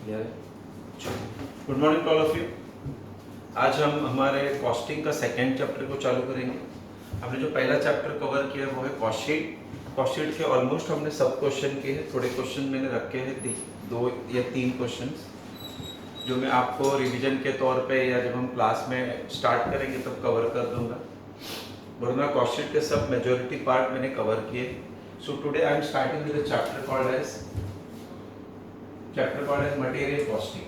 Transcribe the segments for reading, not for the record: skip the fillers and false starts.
Good morning to all of you. आज हम हमारे कॉस्टिंग का सेकेंड चैप्टर को चालू करेंगे। हमने जो पहला चैप्टर कवर किया वो है कॉस्ट शीट। कॉस्ट शीट के ऑलमोस्ट हमने सब क्वेश्चन किए हैं। थोड़े क्वेश्चन मैंने रखे हैं 2 या 3 क्वेश्चन जो मैं आपको रिवीजन के तौर पे या जब हम क्लास में स्टार्ट करेंगे तब कवर कर दूंगा, वरना कॉस्ट शीट के सब मेजॉरिटी पार्ट मैंने कवर किए। So today I am starting with a chapter called as material costing.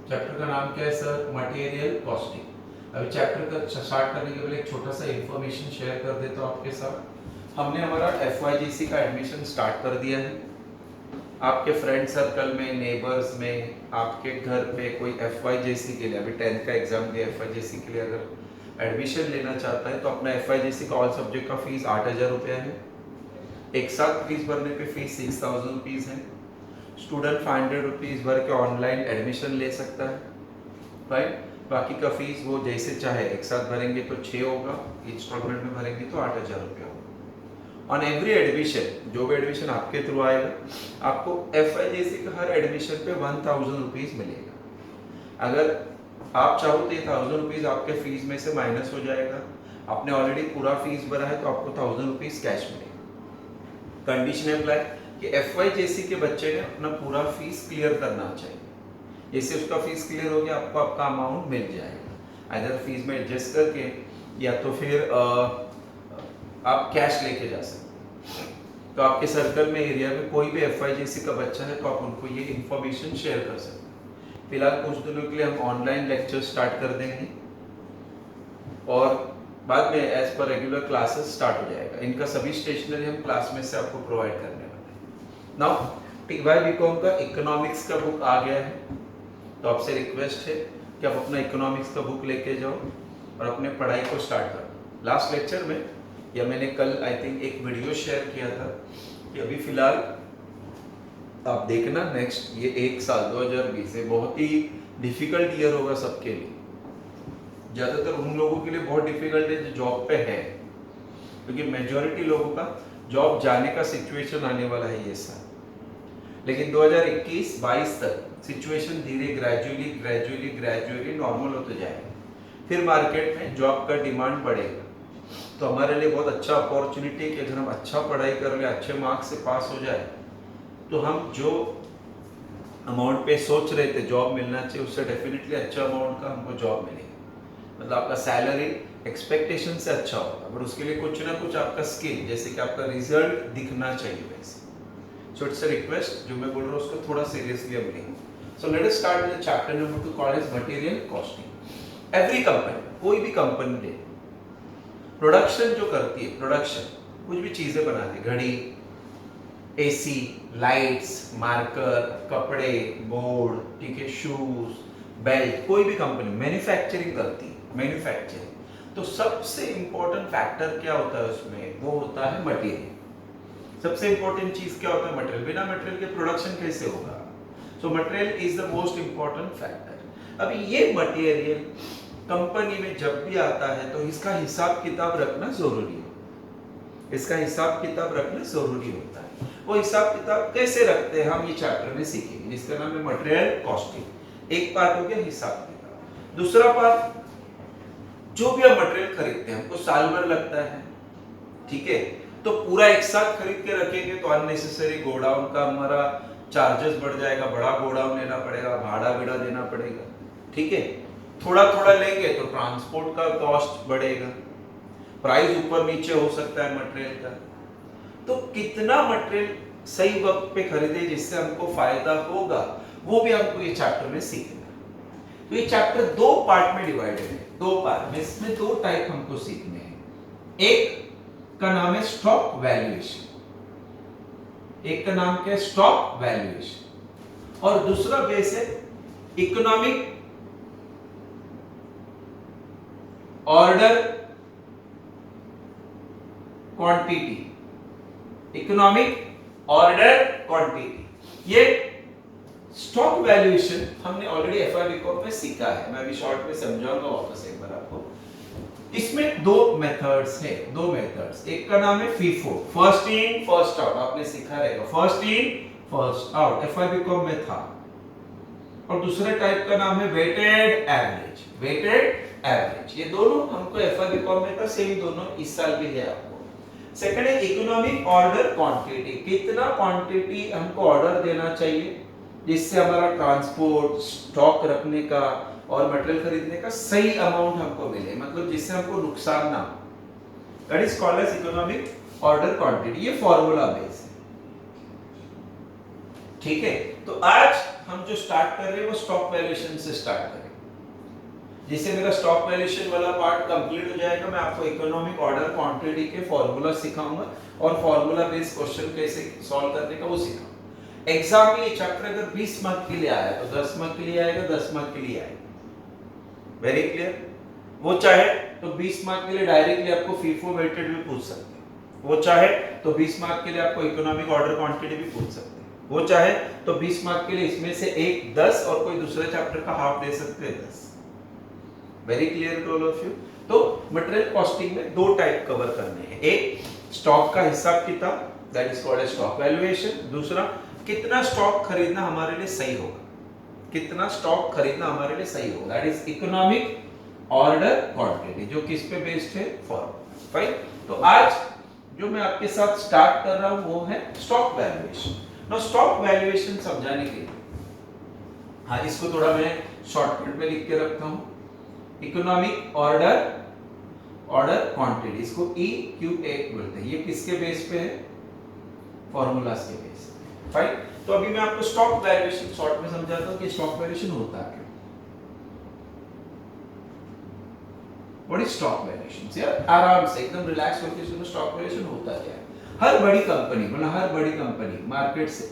Chapter का नाम क्या है सर? Material costing. अभी चैप्टर का स्टार्ट करने के पहले एक छोटा सा इंफॉर्मेशन शेयर कर देता हूँ आपके साथ। हमने हमारा FYGC का एडमिशन स्टार्ट कर दिया है। आपके फ्रेंड सर्कल में, नेबर्स में, आपके घर पे कोई FYGC के लिए, अभी 10th का एग्जाम दिया, FYGC के लिए अगर एडमिशन लेना चाहता है तो अपना FYGC का ऑल सब्जेक्ट का फीस 8,000 रुपया है। एक साथ फीस भरने पे फीस 6,000 रुपीज़ है। स्टूडेंट 500 रुपीज़ भर के ऑनलाइन एडमिशन ले सकता है, राइट। बाकी का फीस वो जैसे चाहे, एक साथ भरेंगे तो 6 होगा, इंस्टॉलमेंट में भरेंगे तो 8,000 रुपया होगा। ऑन एवरी एडमिशन, जो भी एडमिशन आपके थ्रू आएगा, आपको FYGC का हर एडमिशन पे 1,000 रुपीज़ मिलेगा। अगर आप चाहो तो ये 1,000 रुपीज़ आपके फीस में से माइनस हो जाएगा। आपने ऑलरेडी पूरा फीस भरा है तो आपको 1,000 रुपीज़ कैश मिलेगा। कंडीशन अप्लाई कि FYGC के बच्चे ने अपना पूरा फीस क्लियर करना चाहिए। जैसे उसका फीस क्लियर हो गया, आपको आपका अमाउंट मिल जाएगा। अगर फीस में एडजस्ट करके या तो फिर आप कैश लेके जा सकते हैं। तो आपके सर्कल में, एरिया में कोई भी FYGC का बच्चा है तो आप उनको ये इंफॉर्मेशन शेयर कर सकते हैं। फिलहाल कुछ दिनों के लिए हम ऑनलाइन लेक्चर स्टार्ट कर देंगे और बाद में as per regular classes start हो जाएगा। इनका सभी स्टेशनरी हम क्लास में से आपको प्रोवाइड करने वाले हैं। नाउ TY BCom का इकोनॉमिक्स का बुक आ गया है, तो आपसे रिक्वेस्ट है कि आप अपना इकोनॉमिक्स का बुक लेके जाओ और अपने पढ़ाई को स्टार्ट करो। लास्ट लेक्चर में या मैंने कल आई थिंक एक वीडियो शेयर किया था कि अभी फिलहाल आप देखना नेक्स्ट ये 1 साल 2020 से बहुत ही डिफिकल्ट ईयर होगा सबके लिए। ज़्यादातर उन लोगों के लिए बहुत डिफिकल्ट है जो जॉब पे है, क्योंकि मेजॉरिटी लोगों का जॉब जाने का सिचुएशन आने वाला है ये साल। लेकिन 2021-22 तक सिचुएशन धीरे ग्रेजुअली नॉर्मल होते जाएगा। फिर मार्केट में जॉब का डिमांड बढ़ेगा। तो हमारे लिए बहुत अच्छा अपॉर्चुनिटी है कि अगर हम अच्छा पढ़ाई कर ले, अच्छे मार्क्स से पास हो जाए, तो हम जो अमाउंट पे सोच रहे थे जॉब मिलना चाहिए, उससे डेफिनेटली अच्छा अमाउंट का हमको जॉब मिलेगा। मतलब आपका सैलरी एक्सपेक्टेशन से अच्छा होगा, बट उसके लिए कुछ ना कुछ आपका स्किल, जैसे कि आपका रिजल्ट दिखना चाहिए वैसे। सो इट्स अ रिक्वेस्ट, जो मैं बोल रहा हूँ उसको थोड़ा सीरियसली अब लेंगे। So let us start with chapter number 2 called as material costing. Every company, कोई भी कंपनी ले, प्रोडक्शन जो करती है, प्रोडक्शन कुछ भी चीजें बनाती है, घड़ी, AC, लाइट्स, मार्कर, कपड़े, बोर्ड, ठीक है, शूज, बेल्ट, कोई भी कंपनी मैन्युफैक्चरिंग करती है, मैन्युफैक्चरिंग, तो सबसे इंपॉर्टेंट फैक्टर क्या होता है उसमें? वो होता है मटेरियल। सबसे इंपॉर्टेंट चीज क्या होता है? मटेरियल। बिना मटेरियल के प्रोडक्शन कैसे होगा? So material is the most important factor. अभी ये मटेरियल कंपनी में जब भी आता है तो इसका हिसाब किताब रखना जरूरी है। इसका हिसाब किताब रखना जरूरी होता है। वो हिसाब किताब कैसे रखते हैं हम ये चैप्टर में सीखेंगे, जिसका नाम है मटेरियल कॉस्टिंग। एक पार्ट हो गया हिसाब किताब। दूसरा पार्ट, जो भी हम मटेरियल खरीदते हैं, हमको साल भर लगता है, ठीक है, तो पूरा एक साथ खरीद के रखेंगे तो अननेसेसरी गोडाउन का हमारा चार्जेस बढ़ जाएगा, बड़ा गोडाउन लेना पड़ेगा, भाड़ा बिड़ा देना पड़ेगा, ठीक है। थोड़ा थोड़ा लेंगे तो ट्रांसपोर्ट का कॉस्ट बढ़ेगा, प्राइस ऊपर नीचे हो सकता है मटेरियल का। तो कितना मटेरियल सही वक्त पे खरीदे जिससे हमको फायदा होगा, वो भी हमको ये चैप्टर में सीखना है। तो ये चैप्टर 2 पार्ट में डिवाइडेड है, 2 पार्ट में, इसमें 2 टाइप हमको सीखने हैं। एक का नाम है स्टॉक वैल्यूएशन, एक का नाम क्या है? Stock valuation. और दूसरा बेस है economic order quantity, economic order quantity. ये स्टॉक वैल्यूएशन हमने ऑलरेडी FY BCom में सीखा है। मैं अभी शॉर्ट में समझाऊंगा वापस एक बार आपको। इसमें दो मेथड्स है, दो मेथड्स। एक का नाम है FIFO, first in first out, आपने सीखा रहेगा, first in first out, FIBCom में था। और दूसरे टाइप का नाम है वेटेड एवरेज, वेटेड एवरेज। ये दोनों हमको FIBCom में था, सेम दोनों इस साल भी है आपको। सेकंड है इकोनॉमिक ऑर्डर क्वांटिटी, कितना क्वांटिटी हमको ऑर्डर देना चाहिए जिससे हमारा ट्रांसपोर्ट, स्टॉक रखने का और मटेरियल खरीदने का सही अमाउंट हमको मिले, मतलब जिससे हमको नुकसान ना हो। That is called as economic order quantity. ये फॉर्मूला बेस है, ठीक है। तो आज हम जो स्टार्ट कर रहे हैं वो स्टॉक वैल्यूएशन से स्टार्ट करेंगे। जिससे मेरा स्टॉक वैल्यूएशन वाला पार्ट कंप्लीट हो जाएगा, मैं आपको इकोनॉमिक ऑर्डर क्वांटिटी के फॉर्मूला सिखाऊंगा और फॉर्मूला बेस्ड क्वेश्चन कैसे सॉल्व करने का वो सिखाऊंगा। एग्जाम में ये चैप्टर अगर 20 मार्क के लिए आया तो 10 मार्क के लिए आएगा, 10 मार्क के लिए आएगा। Very clear. वो चाहे तो 20 मार्क के लिए डायरेक्टली आपको फीफो वेटेड भी पूछ सकते हैं, वो चाहे तो 20 मार्क के लिए आपको इकोनॉमिक ऑर्डर क्वांटिटी भी पूछ सकते हैं, वो चाहे तो 20 मार्क के लिए इसमें से एक 10 और कोई दूसरे चैप्टर का हाफ दे सकते हैं 10। Very clear to all of you. तो मटेरियल कॉस्टिंग में दो टाइप कवर करने हैं, एक स्टॉक का हिसाब किताब, that is called as stock valuation. दूसरा कितना स्टॉक खरीदना हमारे लिए सही होगा, कितना स्टॉक खरीदना हमारे लिए सही होगा, that is economic order quantity, जो किस पे बेस्ड है, फॉर्मूला। फाइन। तो आज जो मैं आपके साथ स्टार्ट कर रहा हूं वो है stock valuation. Now stock valuation समझाने के लिए, हाँ, इसको थोड़ा मैं शॉर्टकट में लिख के रखता हूं, इकोनॉमिक ऑर्डर क्वांटिटी, इसको EQA बोलते हैं। ये किसके बेस पे है, फॉर्मूलास के बेस पे। फाइन। तो अभी मैं आपको स्टॉक वैल्यूएशन शॉर्ट में समझाता हूं कि स्टॉक वैल्यूएशन होता क्या। What is stock valuation? यार आराम से एकदम रिलैक्स होकर सुनो, स्टॉक वैल्यूएशन होता क्या है। हर बड़ी कंपनी, मतलब हर बड़ी कंपनी मार्केट से,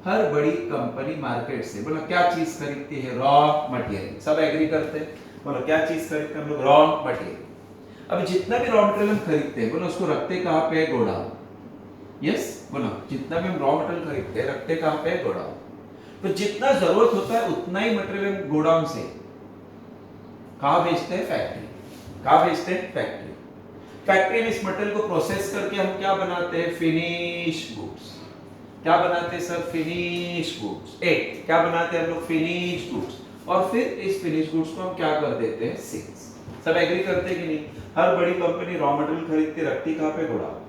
हर बड़ी कंपनी मार्केट से बोला क्या चीज खरीदती है, रॉ मटेरियल। सब एग्री करते हैं, बोलो क्या चीज खरीदते हैं हम लोग, रॉ मटेरियल। अब जितना भी रॉ मटेरियल हम खरीदते हैं, बोलो उसको रखते कहां पे, गोडाउन। यस, बोलो जितना भी हम रॉ मटेरियल खरीदते हैं रखते कहां पे, गोडाउन। तो जितना जरूरत होता है उतना ही मटेरियल हम गोडाउन से कहां भेजते हैं, फैक्ट्री। कहां भेजते हैं, फैक्ट्री। फैक्ट्री में इस मटेरियल को प्रोसेस करके हम क्या बनाते हैं, फिनिश गुड्स। क्या बनाते हैं सर, फिनिश गुड्स। एक क्या बनाते हैं हम लोग, फिनिश गुड्स। और फिर इस फिनिश गुड्स को हम क्या कर देते हैं, सेल्स। सब एग्री करते हैं कि नहीं। हर बड़ी कंपनी रॉ मटेरियल खरीदती, रखती कहां पे, गोडाउन।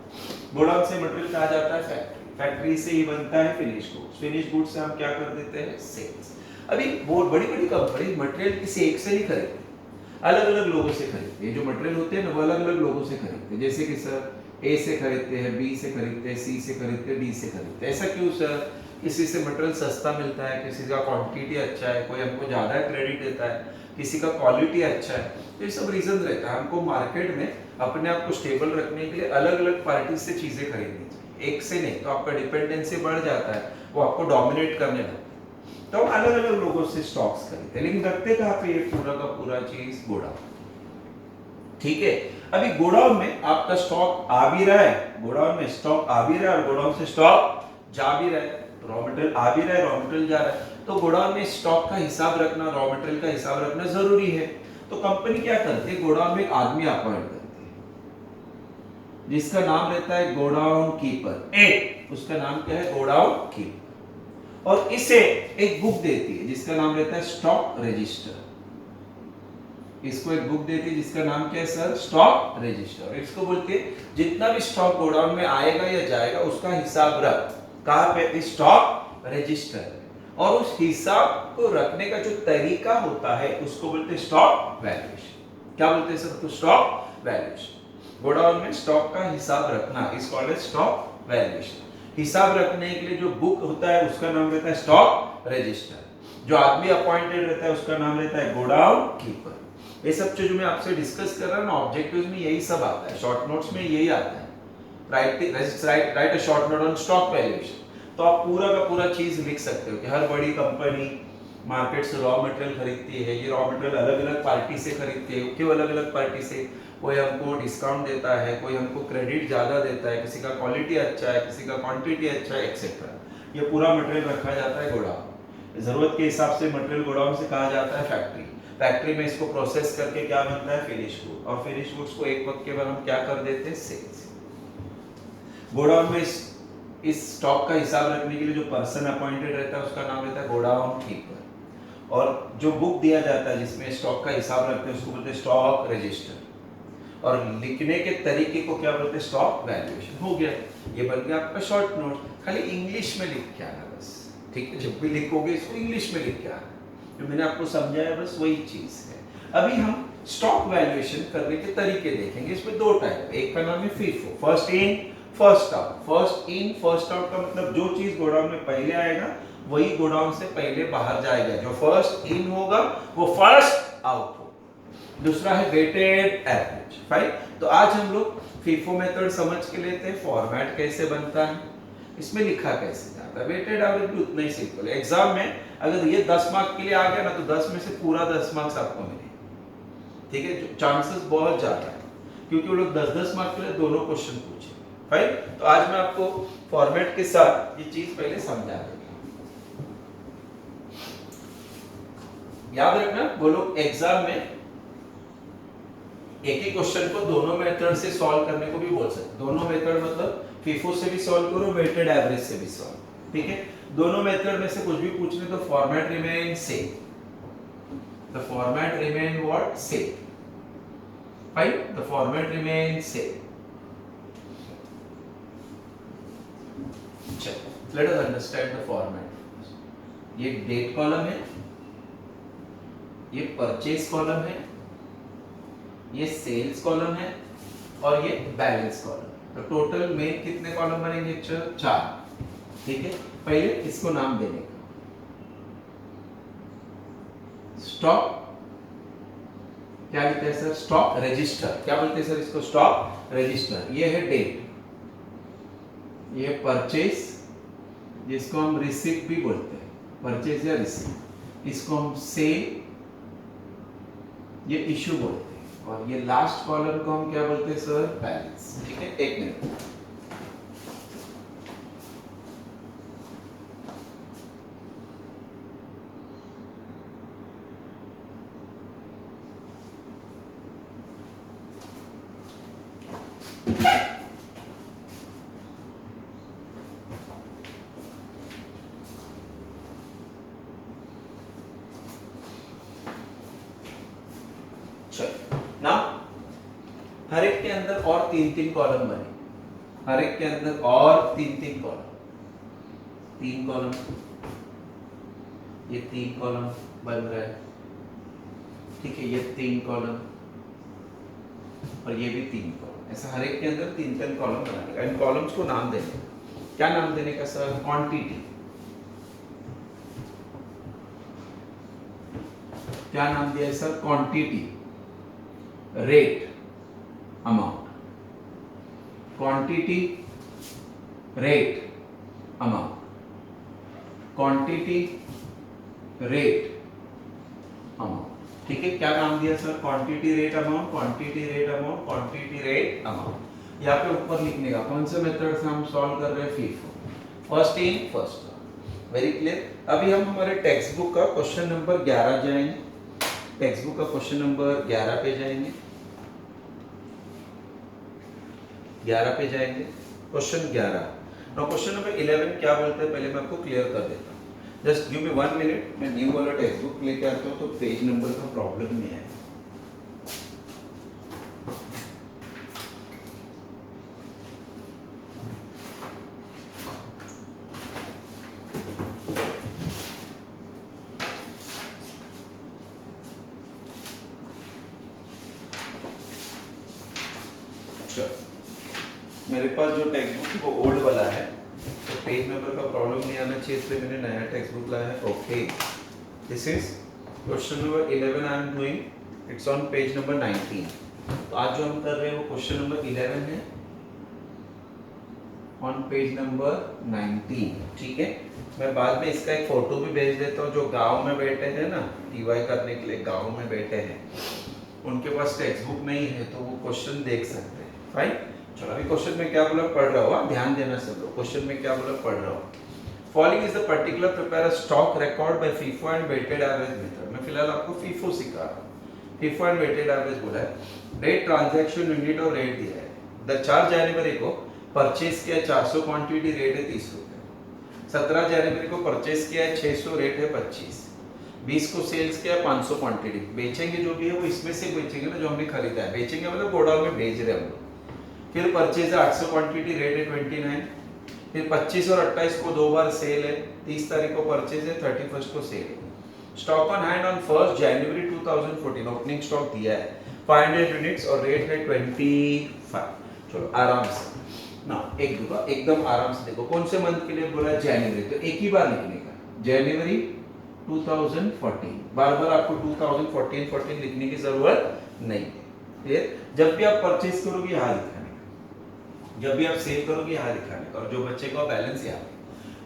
गोडाउन से मटेरियल कहा जाता है फैक्ट्री, फैक्ट्री से ही बनता है फिनिश गुड्स, फिनिश गुड्स से हम क्या कर देते हैं, सेल्स। अभी बहुत बड़ी बड़ी कंपनी मटेरियल किसी एक से नहीं खरीदती, अलग अलग लोगों से खरीदती है। जो मटेरियल होते हैं ना वो अलग अलग लोगों से खरीदते हैं। जैसे कि सर ए से खरीदते हैं, बी से खरीदते हैं, सी से खरीदते हैं, डी से खरीदते हैं। ऐसा क्यों सर? किसी से मटेरियल सस्ता मिलता है, किसी का क्वांटिटी अच्छा है, कोई हमको ज्यादा क्रेडिट देता है, किसी का क्वालिटी अच्छा है। तो ये सब रीजन रहता है। हमको मार्केट में अपने आप को स्टेबल रखने के लिए अलग अलग पार्टी से चीजें खरीदनी चाहिए, एक से नहीं। तो आपका डिपेंडेंसी बढ़ जाता है, वो आपको डोमिनेट करने लगता है। तो हम अलग अलग लोगों से स्टॉक्स खरीदते हैं, लेकिन रखते कहां पे, ये पूरा का पूरा चीज गोडाउन। ठीक है। अभी गोडाउन में आपका स्टॉक आ भी रहा है, गोडाउन में स्टॉक आ भी रहा है और गोडाउन से स्टॉक जा भी रहा है। रॉ मटेरियल आ भी रहा है, रॉ मटेरियल जा रहा है। तो गोडाउन में स्टॉक का हिसाब रखना, रॉ मटेरियल का हिसाब रखना जरूरी है। तो कंपनी क्या करती है, गोडाउन में एक आदमी अपॉइंट करती है जिसका नाम रहता है गोडाउन कीपर। एक उसका नाम क्या है, गोडाउन कीपर। और इसे एक बुक देती है जिसका नाम रहता है स्टॉक रजिस्टर। इसको एक बुक देती है जिसका नाम क्या है सर, स्टॉक रजिस्टर। इसको बोलते हैं जितना भी स्टॉक गोडाउन में आएगा या जाएगा उसका हिसाब रख, कहां पे, स्टॉक रजिस्टर। और उस हिसाब को रखने का जो तरीका होता है उसको बोलते हैं स्टॉक वैल्यूएशन। क्या बोलते हैं सर, तो स्टॉक वैल्यूएशन। गोडाउन में स्टॉक का हिसाब रखना is called as stock valuation. हिसाब रखने के लिए जो बुक होता है उसका नाम रहता है स्टॉक रजिस्टर। जो आदमी अपॉइंटेड रहता है उसका नाम रहता है गोडाउन कीपर। ये सब जो मैं आपसे डिस्कस कर रहा हूं ना, ऑब्जेक्टिव्स में यही सब आता है, शॉर्ट नोट्स में यही आता है। Right a short note on stock valuation. तो आप पूरा का पूरा चीज लिख सकते हो कि हर बड़ी कंपनी मार्केट से रॉ मटेरियल खरीदती है, ये रॉ मटेरियल अलग अलग पार्टी से खरीदती है। क्यों अलग अलग पार्टी से? कोई हमको डिस्काउंट देता है, कोई हमको क्रेडिट ज्यादा देता है, किसी का क्वालिटी अच्छा है, किसी का क्वांटिटी अच्छा है, एक्सेट्रा। ये पूरा मटेरियल रखा जाता है गोडाउन। जरूरत के हिसाब से मटेरियल गोडाउन से कहा जाता है फैक्ट्री। फैक्ट्री में इसको प्रोसेस करके क्या बनता है, फिनिश गुड, और फिनिश गुड्स को एक वक्त के बाद हम क्या कर देते हैं, सेल्स। गोडाउन में इस स्टॉक का हिसाब रखने के लिए जो पर्सन अपॉइंटेड रहता है उसका नाम रहता है गोडाउन कीपर, और जो बुक दिया जाता है जिसमें स्टॉक का हिसाब रखते हैं उसको बोलते हैं स्टॉक रजिस्टर, और लिखने के तरीके को क्या बोलते हैं, स्टॉक वैल्यूएशन। हो गया, ये बन गया आपका शॉर्ट नोट। खाली इंग्लिश में लिख के आना बस, ठीक है, जब भी लिखोगे इसको इंग्लिश में लिख के आना, जो मैंने आपको समझाया बस वही चीज है। अभी हम स्टॉक वैल्यूएशन करने के तरीके देखेंगे। इसमें दो टाइप, एक का नाम है FIFO, first in first out. First in first out का मतलब जो चीज गोडाउन में पहले आएगा वही गोडाउन से पहले बाहर जाएगा, जो फर्स्ट इन होगा वो फर्स्ट आउट होगा। दूसरा है वेटेड एवरेज, फाइन। तो आज हम लोग फीफो मेथड समझ के लेते हैं, फॉर्मेट कैसे बनता है, इसमें लिखा कैसे जाता है। वेटेड एवरेज भी उतना ही सिंपल है। एग्जाम में अगर ये 10 मार्क के लिए आ गया ना तो 10 में से पूरा 10 मार्क्स आपको मिलेंगे, ठीक है, चांसेस बहुत ज्यादा है, क्योंकि वो लोग 10-10 मार्क के लिए दोनों क्वेश्चन पूछे, फाइन। तो आज मैं आपको फॉर्मेट के साथ ये चीज पहले समझा दूंगा। याद रखना, वो लोग एग्जाम में एक ही क्वेश्चन को दोनों मेथड से सॉल्व करने को भी बोल सकते। दोनों मेथड मतलब फीफो से भी सॉल्व करो, वेटेड एवरेज से भी सॉल्व, ठीक है। दोनों मेथड में से कुछ भी पूछने तो format remain same, the format remain what, same, fine, the format remain same. चलो let us understand the format. ये डेट कॉलम है, ये परचेज कॉलम है, ये सेल्स कॉलम है, और ये बैलेंस कॉलम। तो टोटल में कितने कॉलम बनेंगे, 4, ठीक है। पहले इसको नाम देने का, स्टॉक क्या लिखते हैं सर, स्टॉक रजिस्टर, क्या बोलते हैं सर इसको, स्टॉक रजिस्टर। ये है डेट, ये परचेज जिसको हम रिसीप्ट भी बोलते हैं, परचेज या रिसीप्ट, इसको हम सेल, ये इशू बोलते हैं, और ये लास्ट कॉलम को हम क्या बोलते हैं सर, बैलेंस, ठीक है। एक मिनट, ना हर एक के अंदर और 3-3 कॉलम बने, हर एक के अंदर और 3-3 कॉलम, 3 कॉलम, ये 3 कॉलम बन रहा है, ठीक है, ये 3 कॉलम, और ये भी 3 कॉलम। ऐसा हर एक के अंदर 3-3 कॉलम बनाने का। इन कॉलम्स को नाम देने, क्या नाम देने का सर, क्वांटिटी, क्या नाम दिया है sir, quantity, rate, amount, quantity, rate, amount, quantity, rate, amount, ठीक है। क्या नाम दिया sir, quantity, rate, amount, quantity, rate, amount, quantity, rate, amount. यहाँ पे ऊपर लिखने का, कौन से मेथड से हम सॉल्व कर रहे हैं, FIFO, first in first out, very clear. अभी हम हमारे टेक्स्ट बुक का क्वेश्चन नंबर 11 जाएंगे, टेक्स्ट बुक का क्वेश्चन नंबर 11 पे जाएंगे, 11 पे जाएंगे, क्वेश्चन 11। नाउ क्वेश्चन नंबर 11 क्या बोलते हैं पहले मैं आपको क्लियर कर देता हूँ। जस्ट गिव मी 1 मिनट, मैं न्यू वाला टेक्स्ट बुक लेके आता हूँ तो पेज नंबर का प्रॉब्लम नहीं है। मेरे पास जो टेक्स्ट बुक वो ओल्ड वाला है तो पेज नंबर का प्रॉब्लम नहीं आना चाहिए, इसलिए मैंने नया टेक्स्ट बुक लाया है। Okay, this is question number 11 I am doing, it's on page number 19। तो आज जो हम कर रहे हैं वो क्वेश्चन नंबर 11 है ऑन पेज नंबर 19, ठीक है। मैं बाद में इसका एक फोटो भी भेज देता हूँ। जो गांव में बैठे हैं ना, टीवाई करने के लिए गांव में बैठे हैं, उनके पास टेक्स्ट बुक नहीं है तो वो क्वेश्चन देख सकते हैं, फाइन। चलो अभी क्वेश्चन में क्या बोला पढ़ रहा हो, ध्यान देना सब लोग, क्वेश्चन में क्या बोला पढ़ रहा हो। Following is the particular prepare a stock record by FIFO and weighted average method. मैं फिलहाल आपको फीफो सिखा रहा हूँ। फीफो एंड वेटेड एवरेज बोला है, रेट ट्रांजैक्शन यूनिट और रेट दिया है। 4 जनवरी को परचेज किया 400 क्वांटिटी, रेट है 30 रुपए। 17 जनवरी को परचेज किया है 600, रेट है 25। 20 को सेल्स किया 500 क्वांटिटी, बेचेंगे जो भी है वो इसमें से बेचेंगे ना जो हमने खरीदा है, बेचेंगे मतलब गोडाउन में भेज रहे हम लोग। फिर परचेज है 800 क्वांटिटी, रेट है 29। फिर 25 और 28 को 2 बार सेल है, 30 तारीख को परचेज है, 31 को सेल है। Stock on hand on 1 January 2014, opening stock दिया है 500 यूनिट्स और रेट है 25। चलो आराम से ना, एक दूसरा एकदम आराम से देखो कौन से मंथ के लिए बोला है, जनवरी, तो एक ही बार लिखने का, जनवरी 2014। बार बार आपको 2014 लिखने की जरूरत नहीं है। क्लियर? जब भी आप परचेज करोगे यहाँ लिखाने का, जब भी आप सेल करोगे यहाँ लिखाने का, और जो बच्चे का बैलेंस यहाँ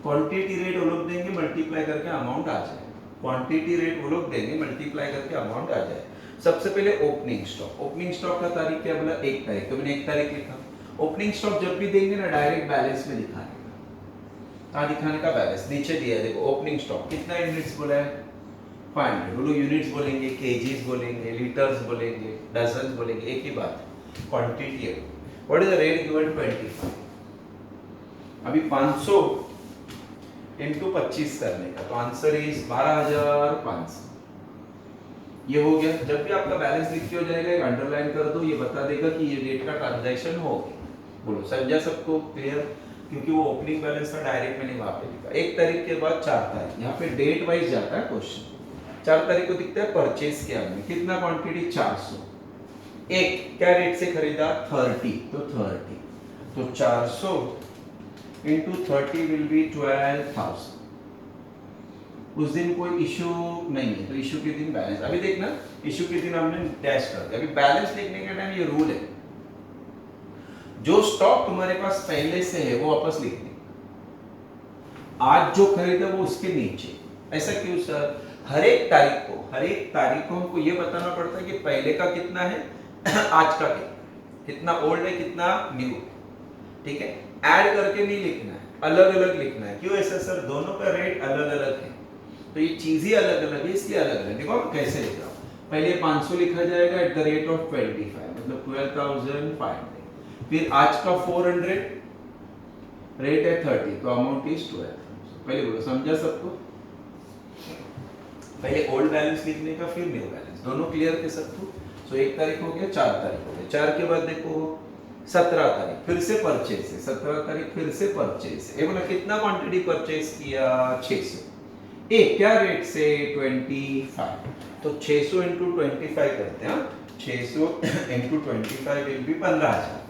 क्वांटिटी रेट वो लोग देंगे, मल्टीप्लाई करके अमाउंट आ जाए। क्वांटिटी रेट वो लोग देंगे, मल्टीप्लाई करके अमाउंट आ जाए। सबसे पहले ओपनिंग स्टॉक, ओपनिंग स्टॉक का तारीख क्या बोला, 1 तारीख, तो मैंने 1 तारीख लिखा। ओपनिंग स्टॉक जब भी देंगे ना डायरेक्ट बैलेंस में दिखाने का, दिखाने का बैलेंस नीचे दिया है देखो। ओपनिंग स्टॉक कितना यूनिट्स बोला है, 500। वो लोग यूनिट्स बोलेंगे, केजीज बोलेंगे, लीटर्स बोलेंगे, डजन बोलेंगे, एक ही बात है, क्वांटिटी है। What is the rate given, 25। अभी 500 इनटू 25 करने का, तो आंसर इज 12,500। ये हो गया। जब भी आपका बैलेंस लिख के हो जाएगा एक अंडरलाइन कर दो, ये बता देगा कि ये डेट का ट्रांजैक्शन हो गया। बोलो समझा सबको, क्लियर? क्योंकि वो ओपनिंग बैलेंस था, डायरेक्ट मैंने वहां पे लिखा। 1 तारीख के बाद 4 तारीख, यहाँ पे डेट वाइज जाता है क्वेश्चन। 4 तारीख को दिखता है परचेज किया हमने, कितना क्वांटिटी, 400। एक क्या रेट से खरीदा, 30, तो 30, तो 400 into 30 will be 12,000। उस दिन कोई इशू नहीं है, तो इशू के दिन बैलेंस, अभी देखना इशू के दिन हमने डैश कर दिया। अभी बैलेंस लिखने के टाइम ये रूल है, जो स्टॉक तुम्हारे पास पहले से है वो वापस लिख दे, आज जो खरीदा वो उसके नीचे। ऐसा क्यों सर? हर एक तारीख को हमको ये बताना पड़ता है कि पहले का कितना है आज का कितना ओल्ड है कितना न्यू, ठीक है? ऐड करके नहीं लिखना है, अलग अलग लिखना है। क्यों ऐसा सर? दोनों का रेट अलग अलग है, तो ये चीज ही अलग अलग है, इसलिए अलग अलग। देखो मैं कैसे लिख रहा हूँ, पहले 500 लिखा जाएगा एट द रेट ऑफ 25, मतलब 12,500। फिर आज का 400, रेट है 30, तो अमाउंट इज 12। पहले बोलो समझा सबको? पहले ओल्ड बैलेंस लिखने का, फिर न्यू बैलेंस, दोनों क्लियर थे सबको? सो 1 तारीख हो गया, 4 तारीख हो गया। 4 के बाद देखो 17 तारीख फिर से परचेज है, 17 तारीख फिर से परचेज है। बोला कितना क्वांटिटी परचेज किया, 600। एक क्या रेट से, 25, तो 600 into 25 करते हैं। 600 into 25 विल बी 15,000,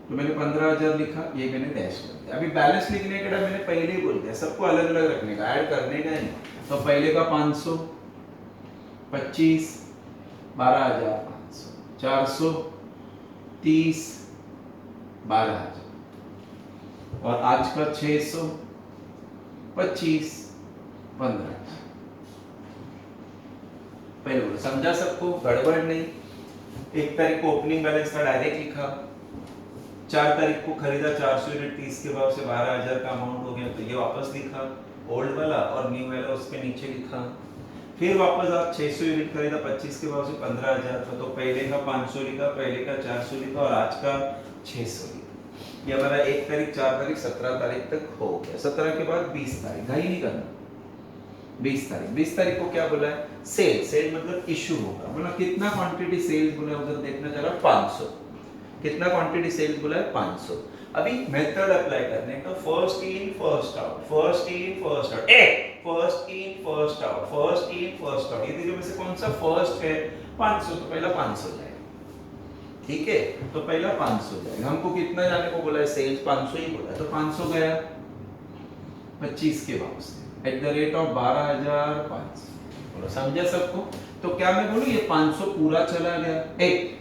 तो मैंने 15,000 लिखा, ये मैंने डैश कर दिया। अभी बैलेंस लिखने के टाइम मैंने पहले ही बोल दिया सबको अलग अलग रखने का, ऐड करने का नहीं। तो पहले का 500, 25, 12,500, 400, 30, 12,000, और आज का 600, 25, 15,000। पहले बोलो समझा सबको, गड़बड़ नहीं। 1 तारीख को ओपनिंग बैलेंस था, डायरेक्ट लिखा। 4 तारीख को खरीदा 400 यूनिट, 30 के भाव से 12,000 का अमाउंट हो गया, तो ये वापस लिखा ओल्ड वाला, और न्यू वाला उसके नीचे लिखा। फिर वापस आप 600 यूनिट खरीदा 25 के भाव से 15,000 था, तो पहले का 500 लिखा, पहले का 400 लिखा, और आज का 600 लिखा। ये हमारा 1 तारीख, 4 तारीख, 17 तारीख तक हो गया। 17 के बाद 20 तारीख, घाई नहीं करना। 20 तारीख, 20 तारीख को क्या बोला है, सेल मतलब इशू होगा। बोला कितना क्वांटिटी सेल्स बोला है, उधर देखना जरा, 500। कितना क्वांटिटी सेल्स बोला है, 500। अभी मेथड अप्लाई करने का, first in first out, first in first out, first in first out, first in first out. ये तीनों में से कौन सा फर्स्ट है, 500, तो पहला 500 जाएगा, ठीक है? तो पहला 500 जाएगा। हमको कितना जाने को बोला है, सेल्स 500 ही बोला है, तो 500 गया 25 के भाव से एट द रेट ऑफ 12,500। बोलो समझा सबको? तो क्या मैं बोलूं, ये 500 पूरा चला गया,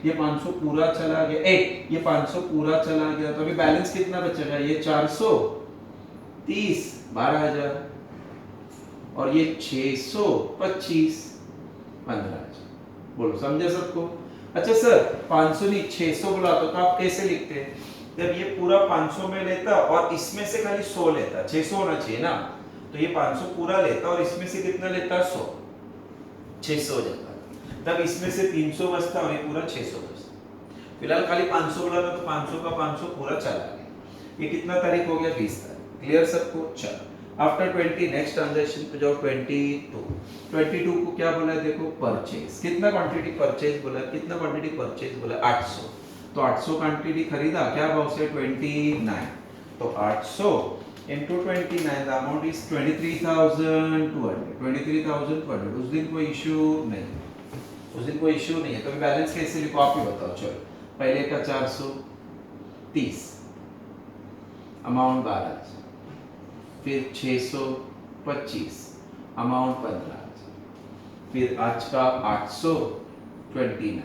ये 500 पूरा चला गया, ये 500 पूरा चला गया, तो अभी बैलेंस कितना बचेगा, ये 400, 30, 12,000, और ये 600, 25, 15,000। बोलो समझा सबको? अच्छा सर 500 नहीं 600 बोला, तो आप कैसे लिखते हैं? जब ये पूरा 500 में लेता और इसमें से खाली 100 लेता, 600 होना चाहिए ना, तो ये 500 पूरा लेता और इसमें से कितना लेता, 100, 600 हो जाता। तब इसमें से 300 बचता और ये पूरा 600 बचता। फिलहाल खाली 500 बोला था, तो 500 का 500 पूरा चला गया। ये कितना तारीख हो गया, 20 तारीख। क्लियर सबको? चलो आफ्टर 20 नेक्स्ट ट्रांजैक्शन पे जाओ। 22 को क्या बोला है, देखो परचेज। कितना क्वांटिटी परचेज बोला, कितना क्वांटिटी परचेज बोला, 800। तो 800 क्वांटिटी खरीदा, क्या भाव से, 29। तो 800 into 29, the amount is 23,200। 23,200। उस दिन कोई इश्यू नहीं, उस दिन कोई इश्यू नहीं है। तो बैलेंस कैसे लिखो आप ही बताओ। चलो पहले का 430, अमाउंट 12,000, फिर 625, अमाउंट 15,000, फिर आज का 829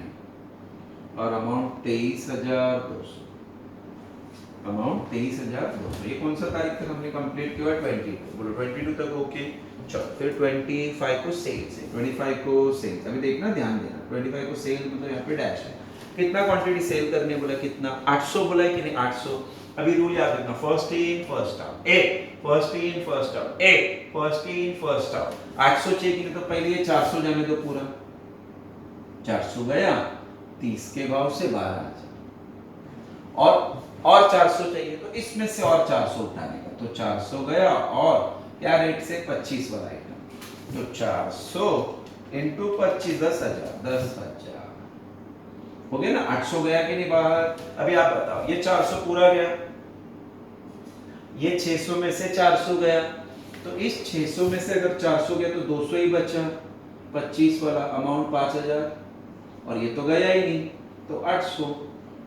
और अमाउंट 23,200, अमाउंट 23,200। ये कौन सा तारीख तक हमने कंप्लीट किया, 22। बोलो 22 तक ओके। चलो फिर 25 को सेल्स है, 25 को सेल्स। अभी देखना, ध्यान देना, 25 को सेल मतलब यहाँ पे डैश है। कितना क्वांटिटी सेल करने बोला, कितना, 800 बोला है कि नहीं, 800। अभी रूल याद रखना, first in first out, first in first out, first in first out. 800 चाहिए कि तो पहले ये 400 जाने दो पूरा। 400 गया, 30 के भाव से 12,000 और 400 चाहिए, तो इसमें से और 400 उठाने का। तो 400 गया और क्या रेट से, 25 वाला आइटम। तो 400 इंटू 25, 10,000, 10,000 हो गया ना। 800 गया कि नहीं बाहर। अभी आप बताओ, ये 400 पूरा गया, ये 600 में से 400 गया, तो इस 600 में से अगर 400 गया तो 200 ही बचा, 25 वाला अमाउंट 5,000, और ये तो गया ही नहीं, तो 800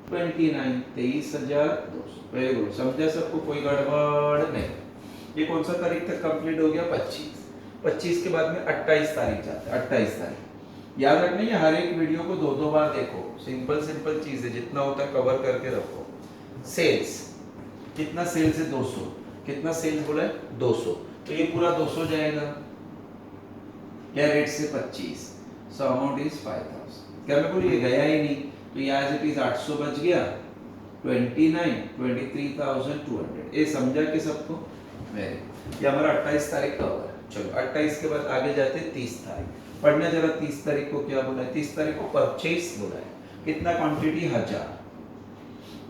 29, 23,200। वेरी गुड, समझा सबको, कोई गड़बड़ नहीं। ये कौन सा तारीख तक कंप्लीट हो गया, 25। 25 के बाद में 28 तारीख जाता है, 28 तारीख। याद रखना, ये हर एक वीडियो को 2-2 बार देखो। सिंपल सिंपल चीज है, जितना होता है कवर करके रखो। सेल्स, कितना सेल्स है, 200। कितना सेल्स बोला है, 200। तो ये पूरा 200 जाएगा, क्या रेट से, 25। So amount is 5,000। क्या मैं बोलूँ, ये गया ही नहीं, तो ये एज इट इज 800 बच गया, 29, 23,200। ये समझा कि सबको, वेरी। ये हमारा 28 तारीख का हुआ है। चलो 28 के बाद आगे जाते हैं 30 तारीख। पढ़ना जरा, 30 तारीख को क्या बोला है, 30 तारीख को परचेस बोला है। कितना क्वांटिटी, 1000,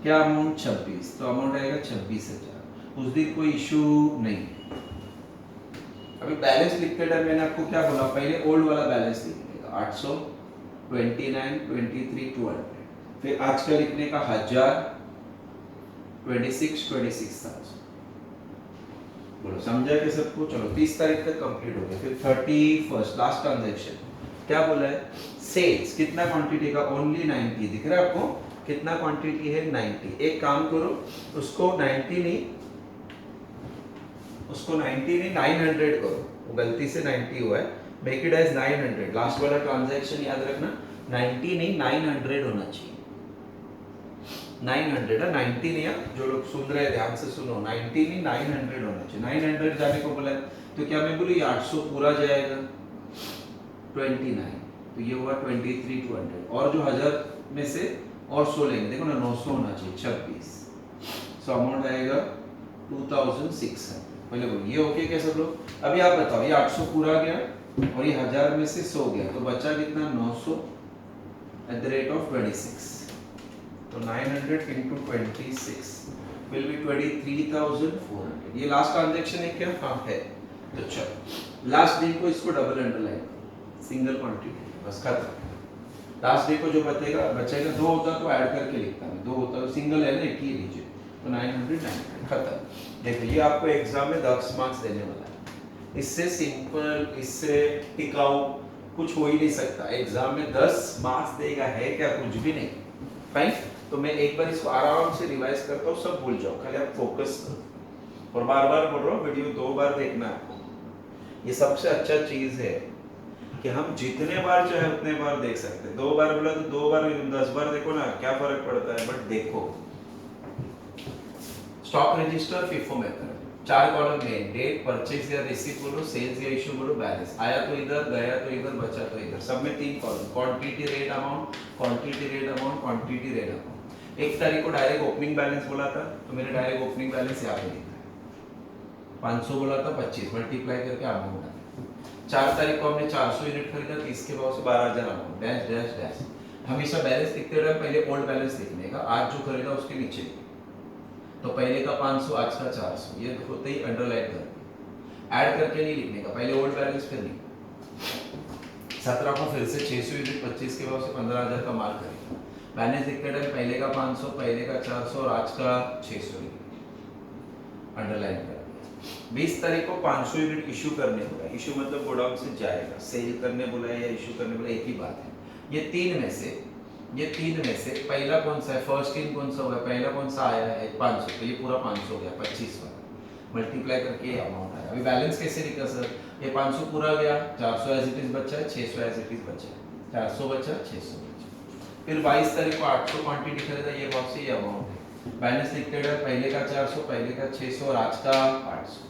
क्या अमाउंट, 26। तो अमाउंट आएगा 26,000। उस दिन कोई इशू नहीं। अभी बैलेंस लिखते टाइम मैंने आपको क्या बोला, पहले ओल्ड वाला बैलेंस लिखने का, 800, 29, 23, 200। फिर आज का लिखने का 1000, 26,000। बोलो समझा कि सबको। चलो 30 तारीख तक कंप्लीट हो गया। फिर 31 लास्ट ट्रांजैक्शन, क्या बोला है, सेल्स। कितना क्वांटिटी का, ओनली 90। दिख रहा है आपको, कितना क्वांटिटी है, 90। एक काम करो, उसको 90 नहीं, 900 करो। वो गलती से 90 हुआ है, मेक इट एज 900। लास्ट वाला ट्रांजैक्शन याद रखना, 90 नहीं 900 होना चाहिए। 900 है, 90 नहीं है। जो लोग सुन रहे हैं ध्यान से सुनो, 90 नहीं 900 होना चाहिए। 900 जाने को बोला है, तो क्या मैं बोलूँ, ये 800 पूरा जाएगा, 29। तो ये हुआ 23,200। और जो 1000 में से और 100 लेंगे, देखो ना, 900 होना चाहिए, 26। सो अमाउंट आएगा 2,600। पहले बोलो ये ओके क्या सब लोग। अभी आप बताओ, ये 800 पूरा गया और ये 1000 में से 100 गया, तो बचा कितना, 900 at the rate of 26। तो 900 into 26 will be 23,400। ये लास्ट ट्रांजैक्शन है क्या, हाँ है। तो चलो लास्ट डे को इसको डबल अंडरलाइन, सिंगल क्वांटिटी, बस खत्म। लास्ट डे को जो बचेगा 2 होता तो ऐड करके लिखता मैं, 2 होता तो सिंगल है ना, एक ही लीजिए। तो 900 खत्म। देखो ये आपको एग्जाम में 10 मार्क्स देने वाला है। इससे सिंपल, इससे टिकाऊ कुछ हो ही नहीं सकता। एग्जाम में 10 मार्क्स देगा है क्या, कुछ भी नहीं। फाइन। तो मैं एक बार इसको आराम से रिवाइज करता हूँ, सब भूल जाओ, खाली आप फोकस करो। और बार बार बोल रहा हूँ, वीडियो 2 बार देखना है। ये सबसे अच्छा चीज है कि हम जितने बार चाहे उतने बार देख सकते हैं। 2 बार बोला तो 2 बार, 10 बार देखो ना, क्या फर्क पड़ता है। बट देखो, stock register, FIFO method, 4 column में डेट, परचेज या रिसीट बोलो, सेल्स या इशू बोलो, बैलेंस। आया तो इधर, गया तो इधर, बचा तो इधर। सब में 3 column, quantity rate amount, quantity rate amount, quantity rate amount. 1 तारीख को डायरेक्ट ओपनिंग बैलेंस बोला था, तो मैंने डायरेक्ट ओपनिंग बैलेंस यहाँ पे लिखा है। 500 बोला था, 25 मल्टीप्लाई करके अमाउंट आया। 4 तारीख को हमने 400 यूनिट खरीदा, 30 के भाव से 12,000 अमाउंट, डैश डैश डैश। हमेशा बैलेंस लिखते टाइम पहले ओल्ड बैलेंस लिखने का, आज जो खरीदा उसके नीचे लिखना। तो पहले का 500, आज का 400, ये होते ही अंडरलाइन कर, ऐड करके नहीं लिखने का, पहले ओल्ड बैलेंस फिर लिखो। 17 को फिर से 600 यूनिट 25 के भाव से 15,000 का माल खरीदा, बैलेंस लिखते टाइम पहले का 500, पहले का 400 और आज का 600 अंडरलाइन कर। 20 तारीख को 500 यूनिट इशू करने बोला, इशू मतलब गोडाउन से जाएगा, सेल करने बोला है या इशू करने बोला, एक ही बात है। ये तीन में से पहला कौन सा है, फर्स्ट इन कौन सा हुआ है, पहला कौन सा आया है 500, तो ये पूरा 500 गया, 25 वाला मल्टीप्लाई करके ये अमाउंट आया। अभी बैलेंस कैसे लिखा सर, ये 500 पूरा गया, 400 एज इट इज बचा है, 600 एज इट इज बचा है, 400 बचा, 600 बचा। फिर 22 तारीख को 800 क्वांटिटी खरीदा, ये बहुत से ये अमाउंट है, बैलेंस लिखते हैं पहले का 400, पहले का 600 और आज का 800।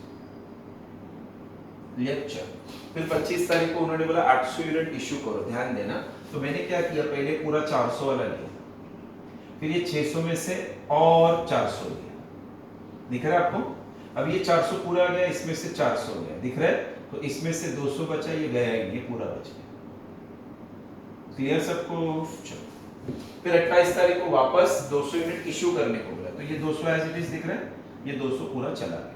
लेक्चर। फिर 25 तारीख को उन्होंने बोला 800 यूनिट इशू करो, ध्यान देना, तो मैंने क्या किया, पहले पूरा 400 वाला लिया, फिर ये 600 में से और 400 लिया, दिख रहा है आपको। अब ये 400 पूरा गया, इसमें से 400 गया, दिख रहा है, तो इसमें से 200 बचा, ये गया ही नहीं, पूरा बच गया। क्लियर सबको। चलो फिर 28 तारीख को वापस 200 यूनिट इशू करने को बोला, तो ये 200 एज इट इज दिख रहा है, ये 200 पूरा चला गया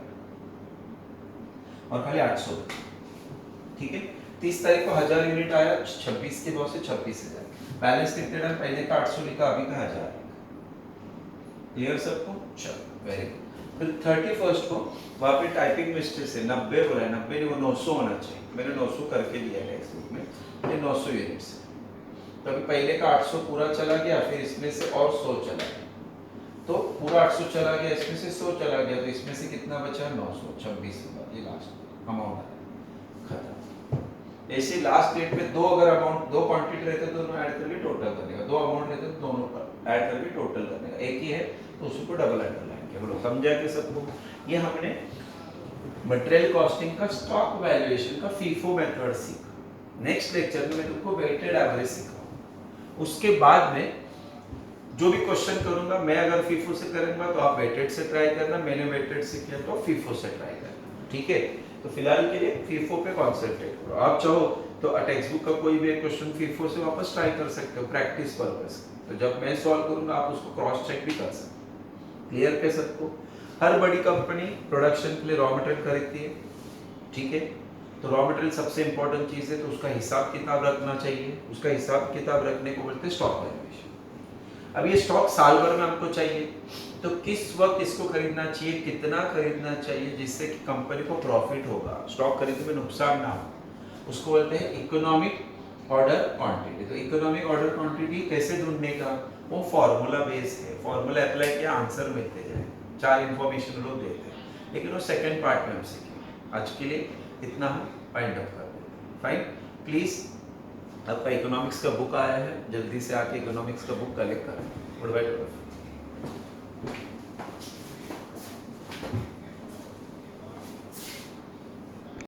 और खाली 800, ठीक है। 30 तारीख को 1000 यूनिट आया, 26 के भाव से 26,000, बैलेंस कितने टाइम पहले का 800 लिखा, अभी का 1000। क्लियर सबको, चलो वेरी गुड। फिर 31 को वहां पे टाइपिंग मिस्टेक से 90 बोला है, 90 नहीं वो 900 होना चाहिए, मैंने 900 करके दिया है इस बुक में, ये 900 यूनिट्स। तो अभी पहले का 800 पूरा चला गया, फिर इसमें से और 100 चला गया, तो पूरा 800 चला गया, इसमें से 100 चला गया, तो इसमें से कितना बचा, 900, 26 ये लास्ट अमाउंट है, खत्म। ऐसे लास्ट डेट पे दो अगर अमाउंट, दो क्वांटिटी रहते तो दोनों ऐड करके टोटल करने का, दो अमाउंट रहते तो दोनों ऐड करके टोटल करने का, एक ही है तो उसको डबल अंडरलाइन किया। बोलो समझा के सबको। ये हमने मटेरियल कॉस्टिंग का स्टॉक वैल्यूएशन का फीफो मेथड सीखा। नेक्स्ट लेक्चर में मैं तुमको वेटेड एवरेज सिखाऊंगा, उसके बाद में जो भी क्वेश्चन करूंगा, मैं अगर फीफो से करूंगा तो आप वेटेड से ट्राई करना, मैंने वेटेड से किया तो फीफो से ट्राई करना, ठीक है। तो फिलहाल के लिए फीफो पे कॉन्सेंट्रेट करो। आप चाहो तो टेक्स्ट बुक का कोई भी एक क्वेश्चन फीफो से वापस ट्राई कर सकते हो प्रैक्टिस पर्पस, तो जब मैं सॉल्व करूंगा आप उसको क्रॉस चेक भी कर सकते हो। क्लियर पे सबको। हर बड़ी कंपनी प्रोडक्शन के लिए रॉ मटेरियल खरीदती है, ठीक है, तो रॉ मटेरियल सबसे इंपॉर्टेंट चीज है, तो उसका हिसाब किताब रखना चाहिए, उसका हिसाब किताब रखने को बोलते हैं स्टॉक वैल्यूएशन। अब ये स्टॉक साल भर में हमको चाहिए, तो किस वक्त इसको खरीदना चाहिए, कितना खरीदना चाहिए जिससे कि कंपनी को प्रॉफिट होगा, स्टॉक खरीदने में नुकसान ना हो, उसको बोलते हैं इकोनॉमिक ऑर्डर क्वांटिटी। तो इकोनॉमिक ऑर्डर क्वांटिटी कैसे ढूंढने का, वो फॉर्मूला बेस्ड है, फॉर्मूला अप्लाई किया आंसर मिलते जाए, 4 इंफॉर्मेशन लोग देते हैं, लेकिन वो सेकंड पार्ट में हम सीखेंगे। आज के लिए इतना हम फाइंड अप कर देते हैं। फाइन, प्लीज आपका इकोनॉमिक्स का बुक आया है, जल्दी से आके इकोनॉमिक्स का बुक कलेक्ट करें। Good bye.